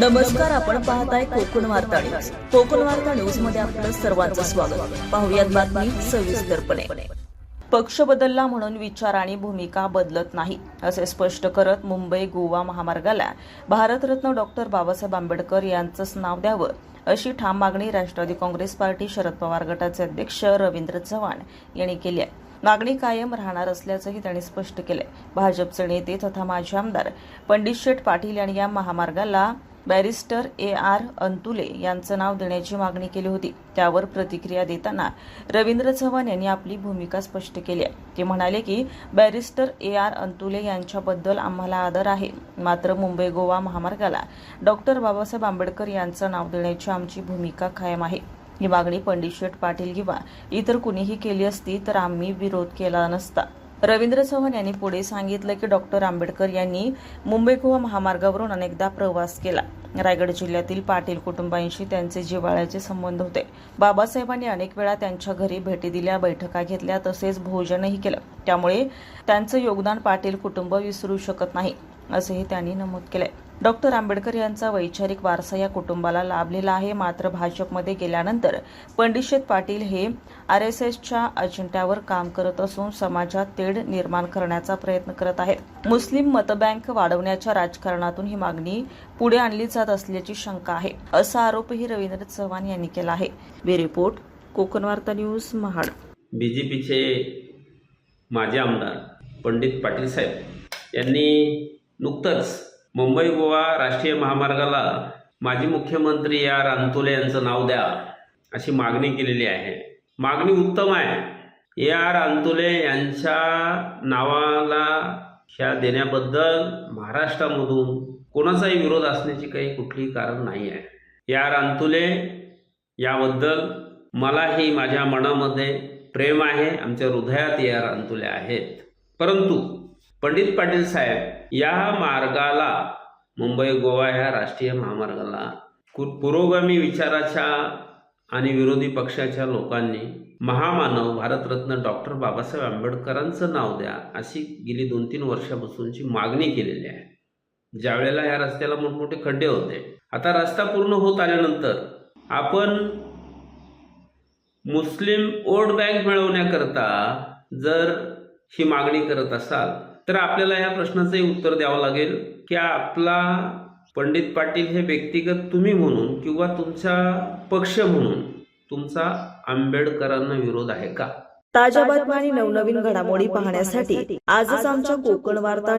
नमस्कार, आपण पाहताय कोकण वार्ता न्यूज. कोकण वार्ता न्यूज मध्ये आपलं सर्वांचं स्वागत. पाहुयात बातमी सविस्तरपणे. पक्ष बदलला म्हणून विचार आणि भूमिका बदलत नाही, असे स्पष्ट करत मुंबई गोवा महामार्गाला भारतरत्न डॉक्टर बाबासाहेब आंबेडकर यांचंच नाव द्यावं, अशी ठाम मागणी राष्ट्रवादी काँग्रेस पार्टी शरद पवार गटाचे अध्यक्ष रवींद्र चव्हाण यांनी केली आहे. मागणी कायम राहणार असल्याचंही त्यांनी स्पष्ट केलंय. भाजपचे नेते तथा माजी आमदार पंडित शेठ पाटील यांनी या महामार्गाला बॅरिस्टर AR अंतुले यांचं नाव देण्याची मागणी केली होती. त्यावर प्रतिक्रिया देताना रवींद्र चव्हाण यांनी आपली भूमिका स्पष्ट केली आहे. ते म्हणाले की बॅरिस्टर AR अंतुले यांच्याबद्दल आम्हाला आदर आहे, मात्र मुंबई गोवा महामार्गाला डॉक्टर बाबासाहेब आंबेडकर यांचं नाव देण्याची आमची भूमिका कायम आहे. ही मागणी पंडित शेठ पाटील किंवा इतर कुणीही केली असती तर आम्ही विरोध केला नसता. रवींद्र चव्हाण यांनी पुढे सांगितलं की डॉक्टर आंबेडकर यांनी मुंबई गोवा महामार्गावरून अनेकदा प्रवास केला. रायगड जिल्ह्यातील पाटील कुटुंबांशी त्यांचे जिव्हाळ्याचे संबंध होते. बाबासाहेबांनी अनेक वेळा त्यांच्या घरी भेटी दिल्या, बैठका घेतल्या, तसेच भोजनही केलं. त्यामुळे त्यांचं योगदान पाटील कुटुंब विसरू शकत नाही, असेही त्यांनी नमूद केलंय. डॉक्टर आंबेडकर यांचा वैचारिक वारसा या कुटुंबाला लाभलेला आहे. मात्र भाजपमध्ये गेल्यानंतर पंडित शेठ पाटील हे RSSच्या अजेंड्यावर काम करत असून समाजात तेढ निर्माण करण्याचा प्रयत्न करत आहेत. मुस्लिम मतबँक वाढवण्याच्या राजकारणातून ही मागणी पुढे आणली जात असल्याची शंका आहे, असा आरोपही रवींद्र चव्हाण यांनी केला आहे. ब्युरो रिपोर्ट, कोकण वार्ता न्यूज, महाड. BJPचे माजी आमदार पंडित पाटील साहेब यांनी नुकतंच मुंबई गोवा राष्ट्रीय महामार्गाला माजी मुख्यमंत्री AR अंतुले यांचं नाव द्या, अशी मागणी केलेली आहे. मागणी उत्तम आहे. AR अंतुले यांच्या नावाला ह्या देण्याबद्दल महाराष्ट्रामधून कोणाचाही विरोध असण्याची काही कुठलीही कारण नाही आहे. AR अंतुले याबद्दल मलाही माझ्या मनामध्ये प्रेम आहे. आमच्या हृदयात AR अंतुले आहेत. परंतु पंडित पाटील साहेब या मार्गाला, मुंबई गोवा या राष्ट्रीय महामार्गाला पुरोगामी विचाराच्या आणि विरोधी पक्षाच्या लोकांनी महामानव भारतरत्न डॉक्टर बाबासाहेब आंबेडकरांचं नाव द्या, अशी गेली 2-3 वर्षापासूनची मागणी केलेली आहे. ज्यावेळेला या रस्त्याला मोठमोठे खड्डे होते, आता रस्ता पूर्ण होत आल्यानंतर आपण मुस्लिम वोट बँक मिळवण्याकरता जर ही मागणी करत असाल तर आपल्याला या प्रश्नाचंही उत्तर द्यावं लागेल की आपला पंडित पाटील हे व्यक्तिगत तुम्ही म्हणून किंवा तुमचा पक्ष म्हणून तुमचा आंबेडकरांना विरोध आहे का? ताज्या बातम्या आणि नवनवीन घडामोडी पाहण्यासाठी आजच आमच्या कोकण वार्ता